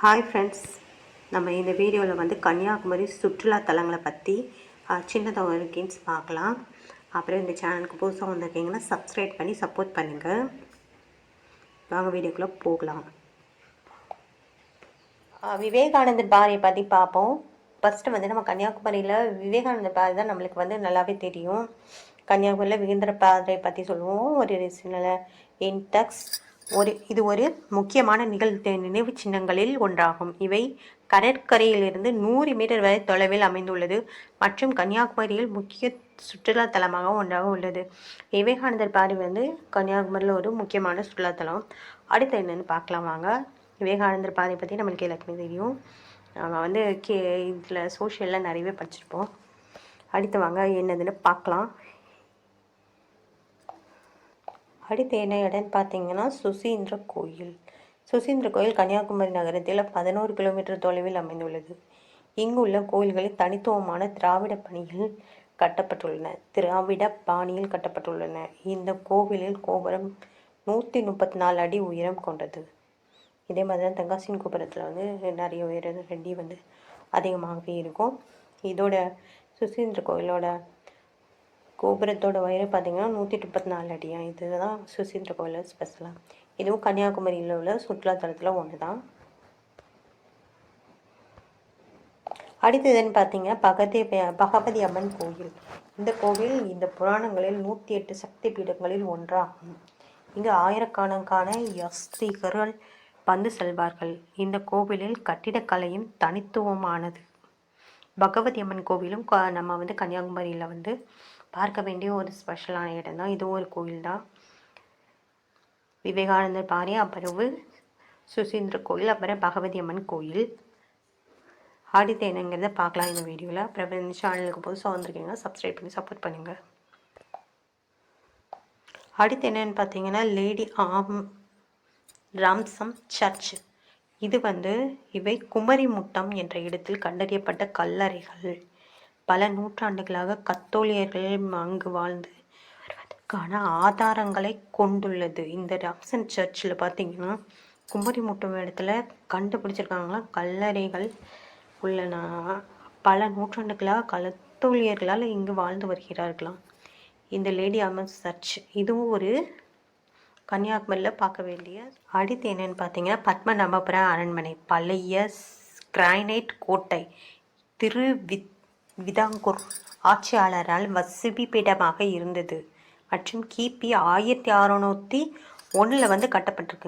Hi friends, நம்ம இந்த வீடியோவில் வந்து கன்னியாகுமரி சுற்றுலா தலங்களை பற்றி சின்னதாக ஒரு கின்ஸ் பார்க்கலாம். அப்புறம் இந்த சேனலுக்கு புதுசாக வந்திருக்கீங்கன்னா சப்ஸ்கிரைப் பண்ணி சப்போர்ட் பண்ணுங்கள். வாங்க வீடியோக்குள்ளே போகலாம். விவேகானந்தர் பாறையை பற்றி பார்ப்போம். ஃபஸ்ட்டு வந்து நம்ம கன்னியாகுமரியில் விவேகானந்தர் பாறை தான் நம்மளுக்கு வந்து நல்லாவே தெரியும். கன்னியாகுமரியில் விவேந்திர பாறை பற்றி சொல்லுவோம். ஒரு சில இன்டெக்ஸ் இது ஒரு முக்கியமான நினைவு சின்னங்களில் ஒன்றாகும். இவை கடற்கரையிலிருந்து 100 மீட்டர் வரை தொலைவில் அமைந்துள்ளது மற்றும் கன்னியாகுமரியில் முக்கிய சுற்றுலா தலமாக ஒன்றாக உள்ளது. விவேகானந்தர் பாறை வந்து கன்னியாகுமரியில் ஒரு முக்கியமான சுற்றுலாத்தலம். அடுத்து என்னென்னு பார்க்கலாம் வாங்க. விவேகானந்தர் பாறை பற்றி நம்மளுக்கு எல்லாருக்குமே தெரியும். நம்ம வந்து இதில் சோஷியலில் நிறையவே படிச்சிருப்போம். அடுத்து வாங்க என்னதுன்னு பார்க்கலாம். அடுத்து என்ன இடம்னு பார்த்தீங்கன்னா சுசீந்திர கோயில். சுசீந்திர கோயில் கன்னியாகுமரி நகரத்தில் 11 கிலோமீட்டர் தொலைவில் அமைந்துள்ளது. இங்கு உள்ள கோயில்களில் தனித்துவமான திராவிட பாணியில் கட்டப்பட்டுள்ளன. இந்த கோவிலில் கோபுரம் 134 அடி உயரம் கொண்டது. இதே மாதிரி தான் தென்காசியின் கோபுரத்தில் வந்து நிறைய உயரம் அடி வந்து அதிகமாகவே இருக்கும். இதோட சுசீந்திர கோயிலோட கோபுரத்தோட உயரம் பார்த்தீங்கன்னா 134 அடியா. இதுதான் சுசீந்திர கோயில் ஸ்பெஷலாக. இதுவும் கன்னியாகுமரியில் உள்ள சுற்றுலாத்தலத்தில் ஒன்று தான். அடுத்ததுன்னு பார்த்தீங்கன்னா பகவதி அம்மன் கோயில். இந்த கோவில் இந்த புராணங்களில் 108 சக்தி பீடங்களில் ஒன்றாகும். இங்கு ஆயிரக்கணக்கான யாஸ்திகர்கள் வந்து செல்வார்கள். இந்த கோவிலில் கட்டிடக்கலையும் தனித்துவமானது. பகவதி அம்மன் கோவிலும் நம்ம வந்து கன்னியாகுமரியில் வந்து பார்க்க வேண்டிய ஒரு ஸ்பெஷலான இடம் தான். இதுவும் ஒரு கோயில் தான். விவேகானந்தர் பாறை, அப்புறம் சுசீந்திர கோயில், அப்புறம் பகவதி அம்மன் கோயில். அடுத்து என்னங்கிறத பார்க்கலாம் இந்த வீடியோவில். அப்புறம் இந்த சேனலுக்கு புதுசாக வந்திருக்கீங்க சப்ஸ்கிரைப் பண்ணி சப்போர்ட் பண்ணுங்கள். அடுத்து என்னென்னு பார்த்தீங்கன்னா லேடி ராம்சம் சர்ச். இது வந்து இவை குமரிமுட்டம் என்ற இடத்தில் கண்டறியப்பட்ட கல்லறைகள். பல நூற்றாண்டுகளாக கத்தோலியர்கள் அங்கு வாழ்ந்து வருவதற்கான ஆதாரங்களை கொண்டுள்ளது. இந்த ராம்சன் சர்ச்சில் பார்த்தீங்கன்னா குமரிமுட்டம் இடத்துல கண்டுபிடிச்சிருக்காங்களா கல்லறைகள் உள்ளன. பல நூற்றாண்டுகளாக கத்தோலியர்களால் இங்கு வாழ்ந்து வருகிறார்களாம். இந்த லேடி அம்மன் சர்ச் இதுவும் ஒரு கன்னியாகுமரியில் பார்க்க வேண்டிய. அடுத்து என்னென்னு பார்த்தீங்கன்னா பத்மநாபபுரம் அரண்மனை. பழைய கிரானைட் கோட்டை விதாங்கூர் ஆட்சியாளரால் வசிப்பிடமாக இருந்தது மற்றும் கிபி 1601 வந்து கட்டப்பட்டிருக்கு.